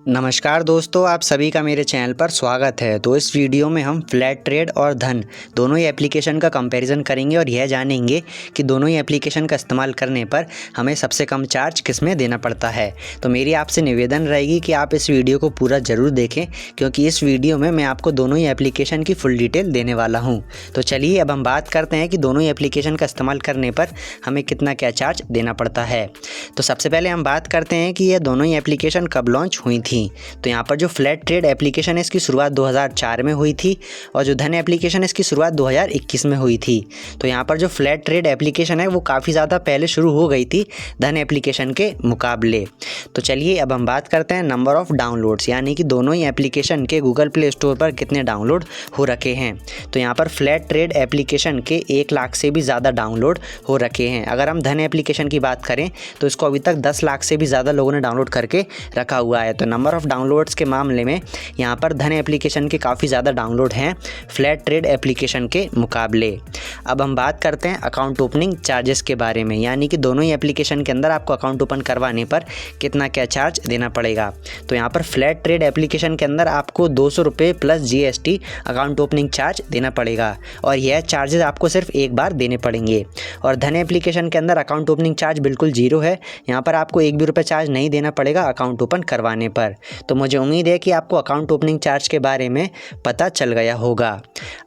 नमस्कार दोस्तों, आप सभी का मेरे चैनल पर स्वागत है। तो इस वीडियो में हम फ्लैट ट्रेड और धन दोनों ही एप्लीकेशन का कंपैरिजन करेंगे और यह जानेंगे कि दोनों ही एप्लीकेशन का इस्तेमाल करने पर हमें सबसे कम चार्ज किस में देना पड़ता है। तो मेरी आपसे निवेदन रहेगी कि आप इस वीडियो को पूरा ज़रूर देखें, क्योंकि इस वीडियो में मैं आपको दोनों ही एप्लीकेशन की फुल डिटेल देने वाला हूँ। तो चलिए अब हम बात करते हैं कि दोनों ही एप्लीकेशन का इस्तेमाल करने पर हमें कितना क्या चार्ज देना पड़ता है। तो सबसे पहले हम बात करते हैं कि ये दोनों ही एप्लीकेशन कब लॉन्च हुई थी। तो यहाँ पर जो फ्लैट ट्रेड एप्लीकेशन है इसकी शुरुआत 2004 में हुई थी और जो धन एप्लीकेशन है इसकी शुरुआत 2021 में हुई थी। तो यहाँ पर जो फ्लैट ट्रेड एप्लीकेशन है वो काफ़ी ज़्यादा पहले शुरू हो गई थी धन एप्लीकेशन के मुकाबले। तो चलिए अब हम बात करते हैं नंबर ऑफ़ डाउनलोड्स, यानी कि दोनों ही एप्लीकेशन के गूगल प्ले स्टोर पर कितने डाउनलोड हो रखे हैं। तो यहाँ पर फ्लैट ट्रेड एप्लीकेशन के 1 लाख से भी ज़्यादा डाउनलोड हो रखे हैं। अगर हम धन एप्लीकेशन की बात करें तो इसको अभी तक 10 लाख से भी ज़्यादा लोगों ने डाउनलोड करके रखा हुआ है। तो नंबर ऑफ़ डाउनलोड्स के मामले में यहाँ पर धन एप्लीकेशन के काफ़ी ज़्यादा डाउनलोड हैं फ्लैट ट्रेड एप्लीकेशन के मुकाबले। अब हम बात करते हैं अकाउंट ओपनिंग चार्जेस के बारे में, यानी कि दोनों ही एप्लीकेशन के अंदर आपको अकाउंट ओपन करवाने पर कितना क्या चार्ज देना पड़ेगा। तो यहाँ पर फ्लैट ट्रेड एप्लीकेशन के अंदर आपको 200 रुपये plus GST account opening charge देना पड़ेगा और यह चार्जेस आपको सिर्फ एक बार देने पड़ेंगे। और धन एप्लीकेशन के अंदर अकाउंट ओपनिंग चार्ज बिल्कुल जीरो है, यहाँ पर आपको 1 भी रुपये चार्ज नहीं देना पड़ेगा अकाउंट ओपन करवाने पर। तो मुझे उम्मीद है कि आपको अकाउंट ओपनिंग चार्ज के बारे में पता चल गया होगा।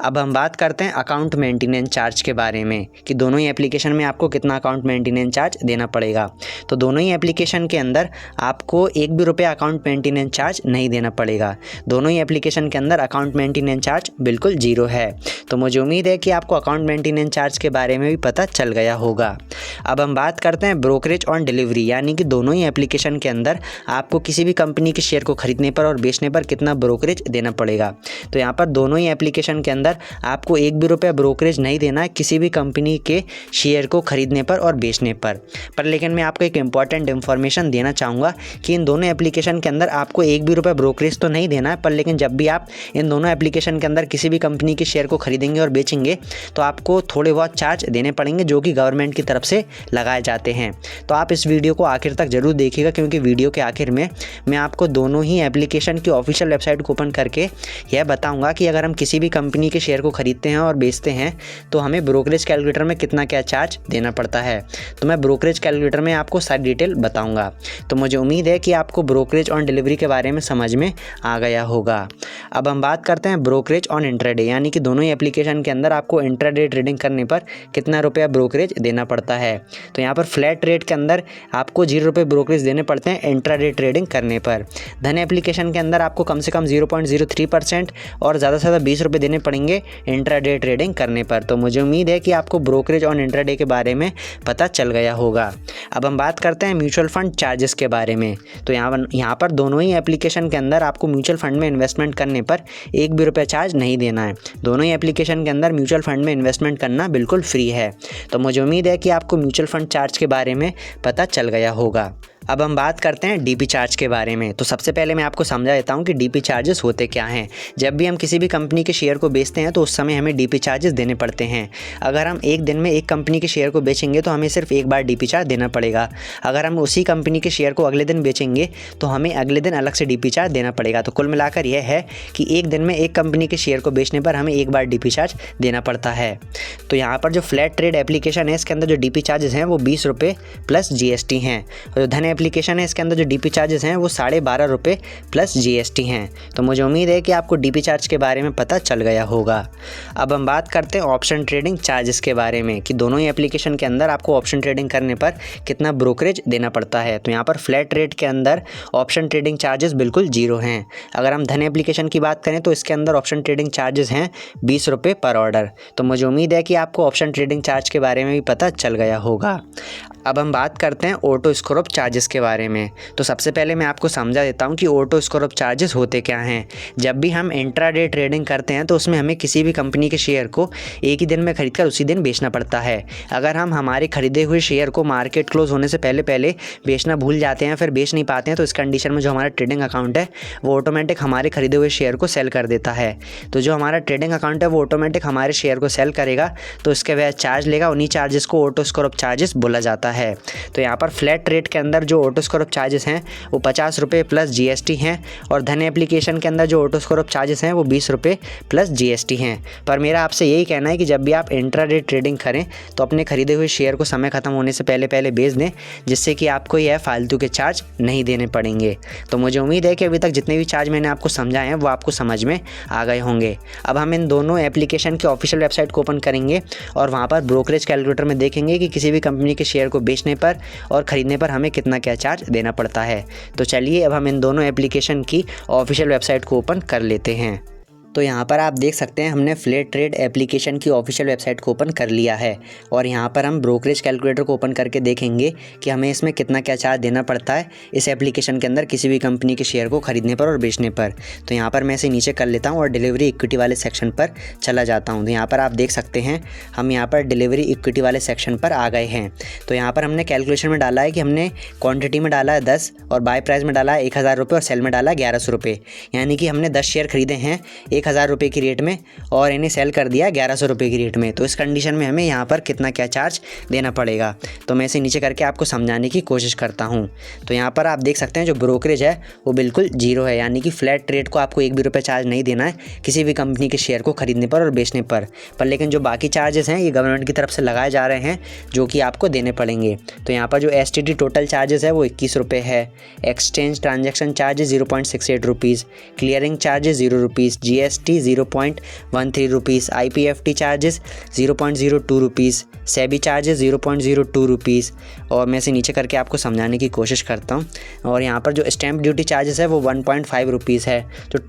अब हम बात करते हैं अकाउंट मेंटेनेंस चार्ज के बारे में कि दोनों ही एप्लीकेशन में आपको कितना अकाउंट मेंटेनेंस चार्ज देना पड़ेगा। तो दोनों ही एप्लीकेशन के अंदर आपको 1 भी रुपये अकाउंट मेंटेनेंस चार्ज नहीं देना पड़ेगा। दोनों ही एप्लीकेशन के अंदर अकाउंट मेंटेनेंस चार्ज बिल्कुल जीरो है। तो मुझे उम्मीद है कि आपको अकाउंट मेंटेनेंस चार्ज के बारे में भी पता चल गया होगा। अब हम बात करते हैं ब्रोकरेज ऑन डिलीवरी, यानी कि दोनों ही एप्लीकेशन के अंदर आपको किसी भी कंपनी के शेयर को खरीदने पर और बेचने पर कितना ब्रोकरेज देना पड़ेगा। तो यहाँ पर दोनों ही एप्लीकेशन के अंदर आपको 1 भी रुपया ब्रोकरेज नहीं देना है किसी भी कंपनी के शेयर को खरीदने पर और बेचने पर। लेकिन मैं आपको एक इंपॉर्टेंट इन्फॉर्मेशन देना चाहूँगा कि इन दोनों एप्लीकेशन के अंदर आपको 1 भी रुपया ब्रोकरेज तो नहीं देना है, लेकिन जब भी आप इन दोनों एप्लीकेशन के अंदर किसी भी कंपनी के शेयर को खरीदेंगे और बेचेंगे तो आपको थोड़े बहुत चार्ज देने पड़ेंगे जो कि गवर्नमेंट की तरफ से लगाए जाते हैं। तो आप इस वीडियो को आखिर तक ज़रूर देखिएगा, क्योंकि वीडियो के आखिर में मैं आपको दोनों ही एप्लीकेशन की ऑफिशियल वेबसाइट को ओपन करके यह बताऊंगा कि अगर हम किसी भी कंपनी के शेयर को खरीदते हैं और बेचते हैं तो हमें ब्रोकरेज कैलकुलेटर में कितना क्या चार्ज देना पड़ता है। तो मैं ब्रोकरेज कैलकुलेटर में आपको सारी डिटेल बताऊंगा। तो मुझे उम्मीद है कि आपको ब्रोकरेज ऑन डिलीवरी के बारे में समझ में आ गया होगा। अब हम बात करते हैं ब्रोकरेज ऑन इंट्राडे, यानी कि दोनों ही एप्लीकेशन के अंदर आपको इंट्राडे ट्रेडिंग करने पर कितना रुपया ब्रोकरेज देना पड़ता है। तो यहाँ पर फ्लैट रेट के अंदर आपको 0 रुपये ब्रोकरेज देने पड़ते हैं इंट्राडे ट्रेडिंग करने पर। धन एप्लीकेशन के अंदर आपको कम से कम 0.03% और ज़्यादा से ज़्यादा 20 रुपये देने पड़ेंगे इंट्राडे ट्रेडिंग करने पर। तो मुझे उम्मीद है कि आपको ब्रोकरेज ऑन इंट्राडे के बारे में पता चल गया होगा। अब हम बात करते हैं म्यूचुअल फंड चार्जेस के बारे में। तो यहाँ पर दोनों ही एप्लीकेशन के अंदर आपको म्यूचुअल फंड में इन्वेस्टमेंट करने पर 1 भी रुपया चार्ज नहीं देना है। दोनों ही एप्लीकेशन के अंदर म्यूचुअल फंड में इन्वेस्टमेंट करना बिल्कुल फ्री है। तो मुझे उम्मीद है कि आपको म्यूचुअल फंड चार्ज के बारे में पता चल गया होगा। अब हम बात करते हैं DP चार्ज के बारे में। तो सबसे पहले मैं आपको समझा देता हूँ कि DP चार्जेस होते क्या हैं। जब भी हम किसी भी कंपनी के शेयर को बेचते हैं तो उस समय हमें DP चार्जेस देने पड़ते हैं। अगर हम एक दिन में एक कंपनी के शेयर को बेचेंगे तो हमें सिर्फ एक बार DP चार्ज देना पड़ेगा। अगर हम उसी कंपनी के शेयर को अगले दिन बेचेंगे तो हमें अगले दिन अलग से DP चार्ज देना पड़ेगा। तो कुल मिलाकर यह है कि एक दिन में एक कंपनी के शेयर को बेचने पर हमें एक बार DP चार्ज देना पड़ता है। तो यहाँ पर जो फ्लैट ट्रेड एप्लीकेशन है इसके अंदर जो DP चार्जेस हैं वो 20 रुपये प्लस GST हैं। और जो धन एप्लीकेशन है इसके अंदर जो DP चार्जेस हैं वो 12.5 रुपये प्लस GST हैं। तो मुझे उम्मीद है कि आपको DP चार्ज के बारे में पता चल गया होगा। अब हम बात करते हैं ऑप्शन ट्रेडिंग चार्जेस के बारे में कि दोनों ही एप्लीकेशन के अंदर आपको ऑप्शन ट्रेडिंग करने पर कितना ब्रोकरेज देना पड़ता है। तो यहाँ पर फ्लैट रेट के अंदर ऑप्शन ट्रेडिंग चार्जेस बिल्कुल जीरो हैं। अगर हम धन एप्लीकेशन की बात करें तो इसके अंदर ऑप्शन ट्रेडिंग चार्जेस हैं 20 रुपये पर ऑर्डर। तो मुझे उम्मीद है कि आपको ऑप्शन ट्रेडिंग चार्ज के बारे में भी पता चल गया होगा। अब हम बात करते हैं ऑटो स्क्रॉप चार्जेस के बारे में। तो सबसे पहले मैं आपको समझा देता हूं कि ऑटो स्क्रॉप चार्जेस होते क्या हैं। जब भी हम इंट्राडे ट्रेडिंग करते हैं तो उसमें हमें किसी भी कंपनी के शेयर को एक ही दिन में खरीदकर उसी दिन बेचना पड़ता है। अगर हम हमारे खरीदे हुए शेयर को मार्केट क्लोज होने से पहले बेचना भूल जाते हैं, फिर बेच नहीं पाते हैं, तो इस कंडीशन में जो हमारा ट्रेडिंग अकाउंट है वो ऑटोमेटिक हमारे खरीदे हुए शेयर को सेल कर देता है। तो जो हमारा ट्रेडिंग अकाउंट है वो ऑटोमेटिक हमारे शेयर को सेल करेगा, तो इसके वजह चार्ज लेगा। उन्हीं चार्जेस को ऑटो स्क्रॉप चार्जेस बोला जाता है। तो यहाँ पर फ्लैट रेट के अंदर जो ऑटो स्कोर ऑफ चार्जेस हैं वो 50 रुपये प्लस GST हैं और धन एप्लीकेशन के अंदर जो ऑटो स्कोर ऑफ चार्जेस हैं वो 20 रुपये प्लस GST हैं। पर मेरा आपसे यही कहना है कि जब भी आप इंट्राडे ट्रेडिंग करें तो अपने खरीदे हुए शेयर को समय ख़त्म होने से पहले बेच दें, जिससे कि आपको यह फालतू के चार्ज नहीं देने पड़ेंगे। तो मुझे उम्मीद है कि अभी तक जितने भी चार्ज मैंने आपको समझाए हैं वो आपको समझ में आ गए होंगे। अब हम इन दोनों एप्लीकेशन के ऑफिशियल वेबसाइट को ओपन करेंगे और वहाँ पर ब्रोकरेज कैलकुलेटर में देखेंगे कि किसी भी कंपनी के शेयर को बेचने पर और ख़रीदने पर हमें कितना क्या चार्ज देना पड़ता है। तो चलिए अब हम इन दोनों एप्लीकेशन की ऑफिशियल वेबसाइट को ओपन कर लेते हैं। तो यहाँ पर आप देख सकते हैं हमने फ्लैट ट्रेड एप्लीकेशन की ऑफिशियल वेबसाइट को ओपन कर लिया है और यहाँ पर हम ब्रोकरेज कैलकुलेटर को ओपन करके देखेंगे कि हमें इसमें कितना क्या चार्ज देना पड़ता है इस एप्लीकेशन के अंदर किसी भी कंपनी के शेयर को ख़रीदने पर और बेचने पर। तो यहाँ पर मैं इसे नीचे कर लेता हूँ और डिलीवरी इक्विटी वाले सेक्शन पर चला जाता हूँ। तो यहाँ पर आप देख सकते हैं हम यहाँ पर डिलीवरी इक्विटी वाले सेक्शन पर आ गए हैं। तो यहाँ पर हमने कैलकुलेशन में डाला है कि हमने क्वान्टिटी में डाला है 10 और बाय प्राइस में डाला है 1000 रुपये और सेल में डाला है 1100 रुपये, यानी कि हमने 10 शेयर खरीदे हैं 1000 रुपये की रेट में और इन्हें सेल कर दिया 1100 रुपये की रेट में। तो इस कंडीशन में हमें यहाँ पर कितना क्या चार्ज देना पड़ेगा तो मैं इसे नीचे करके आपको समझाने की कोशिश करता हूँ। तो यहाँ पर आप देख सकते हैं जो ब्रोकरेज है वो बिल्कुल जीरो है, यानी कि फ्लैट रेट को आपको 1 भी रुपये चार्ज नहीं देना है किसी भी कंपनी के शेयर को खरीदने पर और बेचने पर। लेकिन जो बाकी चार्जेस हैं ये गवर्नमेंट की तरफ से लगाए जा रहे हैं जो कि आपको देने पड़ेंगे। तो यहाँ पर जो STT टोटल चार्जेस है वो 21 रुपये है, exchange transaction charges 0.68 rupees, clearing charges 0 rupees, GST 0.13 rupees, IPFT charges 0.02 rupees, SEBI charges 0.02 rupees और मैं इसे नीचे करके आपको समझाने की कोशिश करता हूँ। और यहाँ पर जो स्टैम्प ड्यूटी चार्जेस है वो 1.5 रुपीज़ है। जो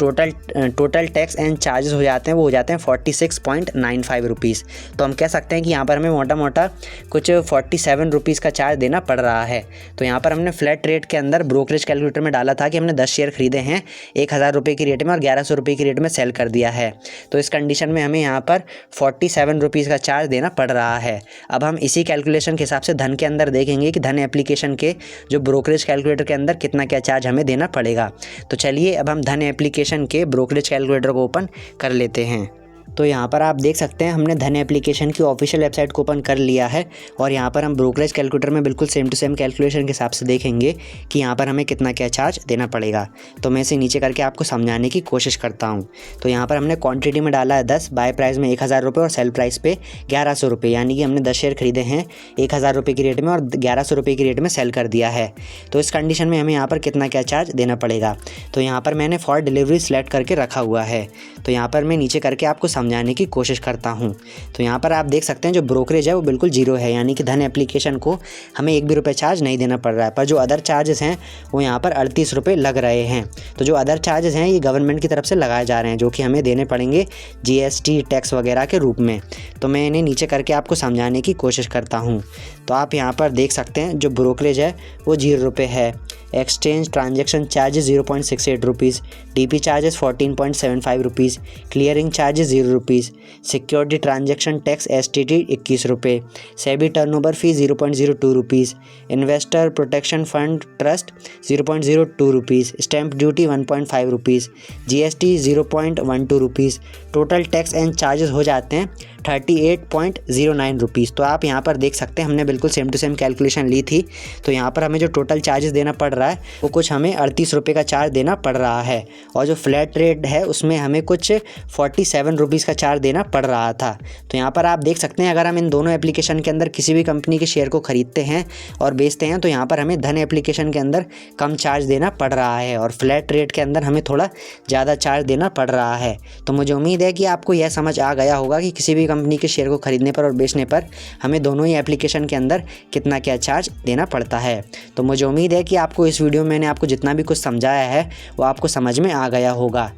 टोटल टैक्स एंड चार्जेस हो जाते हैं वो हो जाते हैं 46.95 रुपीज़। तो हम कह सकते हैं कि यहाँ पर हमें मोटा कुछ 47 रुपीज़ का चार्ज देना पड़ रहा है। तो यहाँ पर हमने फ्लैट रेट के अंदर ब्रोकरेज कैलकुलेटर में डाला था कि हमने 10 शेयर खरीदे हैं 1000 रुपये की रेट में और 1100 रुपये की रेट में सेल कर दिया है। तो इस कंडीशन में हमें यहाँ पर 47 रुपीज़ का चार्ज देना पड़ रहा है। अब हम इसी कैलकुलेशन के हिसाब से धन के अंदर देखेंगे कि धन एप्लीकेशन के जो ब्रोकरेज कैलकुलेटर के अंदर कितना क्या चार्ज हमें देना पड़ेगा। तो चलिए अब हम धन एप्लीकेशन के ब्रोकरेज कैलकुलेटर को ओपन कर लेते हैं। तो यहाँ पर आप देख सकते हैं हमने धन एप्लीकेशन की ऑफिशियल वेबसाइट को ओपन कर लिया है और यहाँ पर हम ब्रोकरेज कैलकुलेटर में बिल्कुल सेम टू सेम कैलकुलेशन के हिसाब से देखेंगे कि यहाँ पर हमें कितना क्या चार्ज देना पड़ेगा। तो मैं इसे नीचे करके आपको समझाने की कोशिश करता हूँ। तो यहाँ पर हमने क्वांटिटी में डाला है 10, बाय प्राइस में 1000 रुपये और सेल प्राइस पे 1100 रुपये, यानी कि हमने 10 शेयर खरीदे हैं 1000 रुपये की रेट में और 1100 रुपये की रेट में सेल कर दिया है। तो इस कंडीशन में हमें यहाँ पर कितना क्या चार्ज देना पड़ेगा। तो यहाँ पर मैंने फॉर डिलीवरी सेलेक्ट करके रखा हुआ है। तो यहाँ पर मैं नीचे करके आपको समझाने की कोशिश करता हूँ। तो यहाँ पर आप देख सकते हैं जो ब्रोकरेज है वो बिल्कुल जीरो है, यानी कि धन एप्लीकेशन को हमें 1 भी रुपये चार्ज नहीं देना पड़ रहा है। पर जो अदर चार्जेस हैं वो यहाँ पर 38 रुपये लग रहे हैं। तो जो अदर चार्जेस हैं ये गवर्नमेंट की तरफ से लगाए जा रहे हैं जो कि हमें देने पड़ेंगे GST टैक्स वगैरह के रूप में। तो मैं इन्हें नीचे करके आपको समझाने की कोशिश करता हूँ। तो आप यहाँ पर देख सकते हैं जो ब्रोकरेज है वो 0 रुपये है, exchange transaction charges 0.68 rupees, DP charges 14.75 rupees, clearing charges 0 rupees, security transaction tax STT 21 रुपये, SEBI turnover fee 0.02 rupees, investor protection fund trust 0.02 rupees, stamp duty 1.5 rupees, GST 0.12 rupees, total tax and charges हो जाते हैं 38.09 rupees. तो आप यहाँ पर देख सकते हैं हमने बिल्कुल सेम टू सेम कैलकुलेशन ली थी। तो यहाँ पर हमें जो टोटल चार्जेस देना पड़ रहा है वो कुछ हमें 38 रुपये का चार्ज देना पड़ रहा है और जो फ्लैट रेट है उसमें हमें कुछ 47 रुपीज़ का चार्ज देना पड़ रहा था। तो यहाँ पर आप देख सकते हैं अगर हम इन दोनों एप्लीकेशन के अंदर किसी भी कंपनी के शेयर को ख़रीदते हैं और बेचते हैं तो यहाँ पर हमें धन एप्लीकेशन के अंदर कम चार्ज देना पड़ रहा है और फ्लैट रेट के अंदर हमें थोड़ा ज़्यादा चार्ज देना पड़ रहा है। तो मुझे उम्मीद है कि आपको यह समझ आ गया होगा कि किसी भी कंपनी के शेयर को खरीदने पर और बेचने पर हमें दोनों ही एप्लीकेशन के अंदर कितना क्या चार्ज देना पड़ता है। तो मुझे उम्मीद है कि आपको इस वीडियो में मैंने आपको जितना भी कुछ समझाया है वो आपको समझ में आ गया होगा।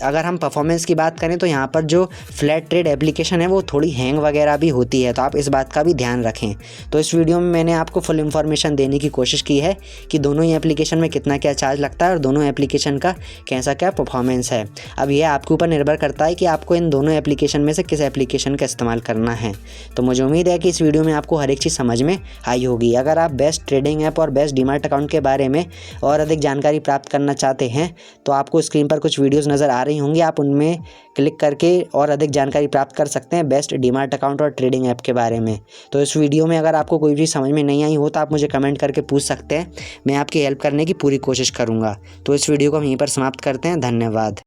अगर हम परफॉर्मेंस की बात करें तो यहाँ पर जो फ्लैट ट्रेड एप्लीकेशन है वो थोड़ी हैंग वगैरह भी होती है, तो आप इस बात का भी ध्यान रखें। तो इस वीडियो में मैंने आपको फुल इन्फॉर्मेशन देने की कोशिश की है कि दोनों ही एप्लीकेशन में कितना क्या चार्ज लगता है और दोनों एप्लीकेशन का कैसा क्या परफॉर्मेंस है। अब यह आपके ऊपर निर्भर करता है कि आपको इन दोनों एप्लीकेशन में से किस एप्लीकेशन का इस्तेमाल करना है। तो मुझे उम्मीद है कि इस वीडियो में आपको हर एक चीज़ समझ में आई होगी। अगर आप बेस्ट ट्रेडिंग ऐप और बेस्ट डीमैट अकाउंट के बारे में और अधिक जानकारी प्राप्त करना चाहते हैं तो आपको स्क्रीन पर कुछ वीडियोस नज़र आ रही होंगी, आप उनमें क्लिक करके और अधिक जानकारी प्राप्त कर सकते हैं बेस्ट डीमार्ट अकाउंट और ट्रेडिंग ऐप के बारे में। तो इस वीडियो में अगर आपको कोई भी समझ में नहीं आई हो तो आप मुझे कमेंट करके पूछ सकते हैं, मैं आपकी हेल्प करने की पूरी कोशिश करूँगा। तो इस वीडियो को हम यहीं पर समाप्त करते हैं। धन्यवाद।